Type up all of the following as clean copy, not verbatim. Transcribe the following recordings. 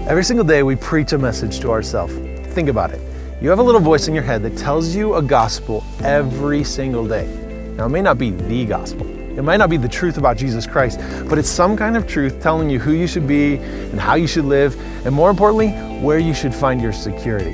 Every single day we preach a message to ourselves. Think about it. You have a little voice in your head that tells you a gospel every single day. Now, it may not be the gospel. It might not be the truth about Jesus Christ, but it's some kind of truth telling you who you should be and how you should live, and more importantly, where you should find your security.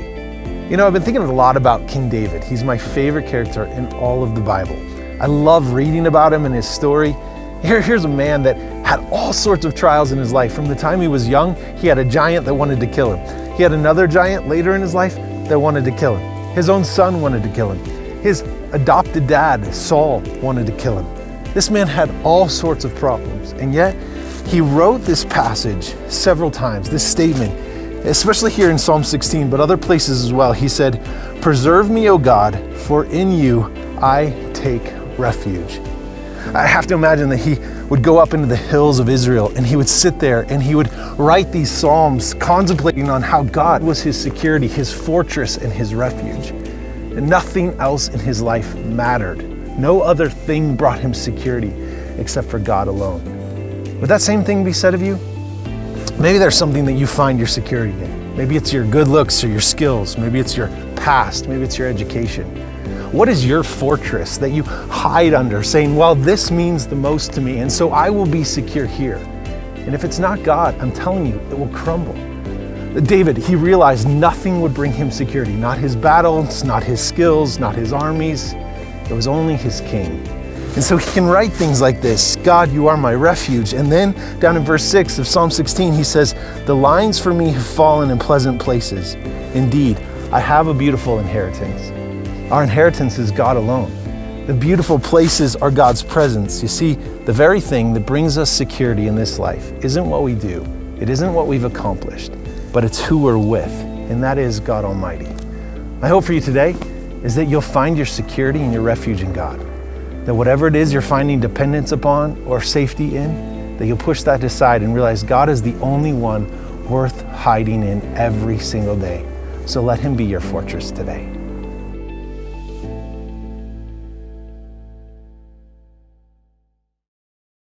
You know, I've been thinking a lot about King David. He's my favorite character in all of the Bible. I love reading about him and his story. Here's a man that had all sorts of trials in his life. From the time he was young, he had a giant that wanted to kill him. He had another giant later in his life that wanted to kill him. His own son wanted to kill him. His adopted dad, Saul, wanted to kill him. This man had all sorts of problems, and yet he wrote this passage several times, this statement, especially here in Psalm 16, but other places as well. He said, "Preserve me, O God, for in you I take refuge." I have to imagine that he would go up into the hills of Israel and he would sit there and he would write these psalms contemplating on how God was his security, his fortress, and his refuge. And nothing else in his life mattered. No other thing brought him security except for God alone. Would that same thing be said of you? Maybe there's something that you find your security in. Maybe it's your good looks or your skills. Maybe it's your past. Maybe it's your education. What is your fortress that you hide under, saying, well, this means the most to me, and so I will be secure here? And if it's not God, I'm telling you, it will crumble. David, he realized nothing would bring him security, not his battles, not his skills, not his armies. It was only his king. And so he can write things like this: God, you are my refuge. And then down in verse 6 of Psalm 16, he says, the lines for me have fallen in pleasant places. Indeed, I have a beautiful inheritance. Our inheritance is God alone. The beautiful places are God's presence. You see, the very thing that brings us security in this life isn't what we do. It isn't what we've accomplished, but it's who we're with, and that is God Almighty. My hope for you today is that you'll find your security and your refuge in God. That whatever it is you're finding dependence upon or safety in, that you'll push that aside and realize God is the only one worth hiding in every single day. So let him be your fortress today.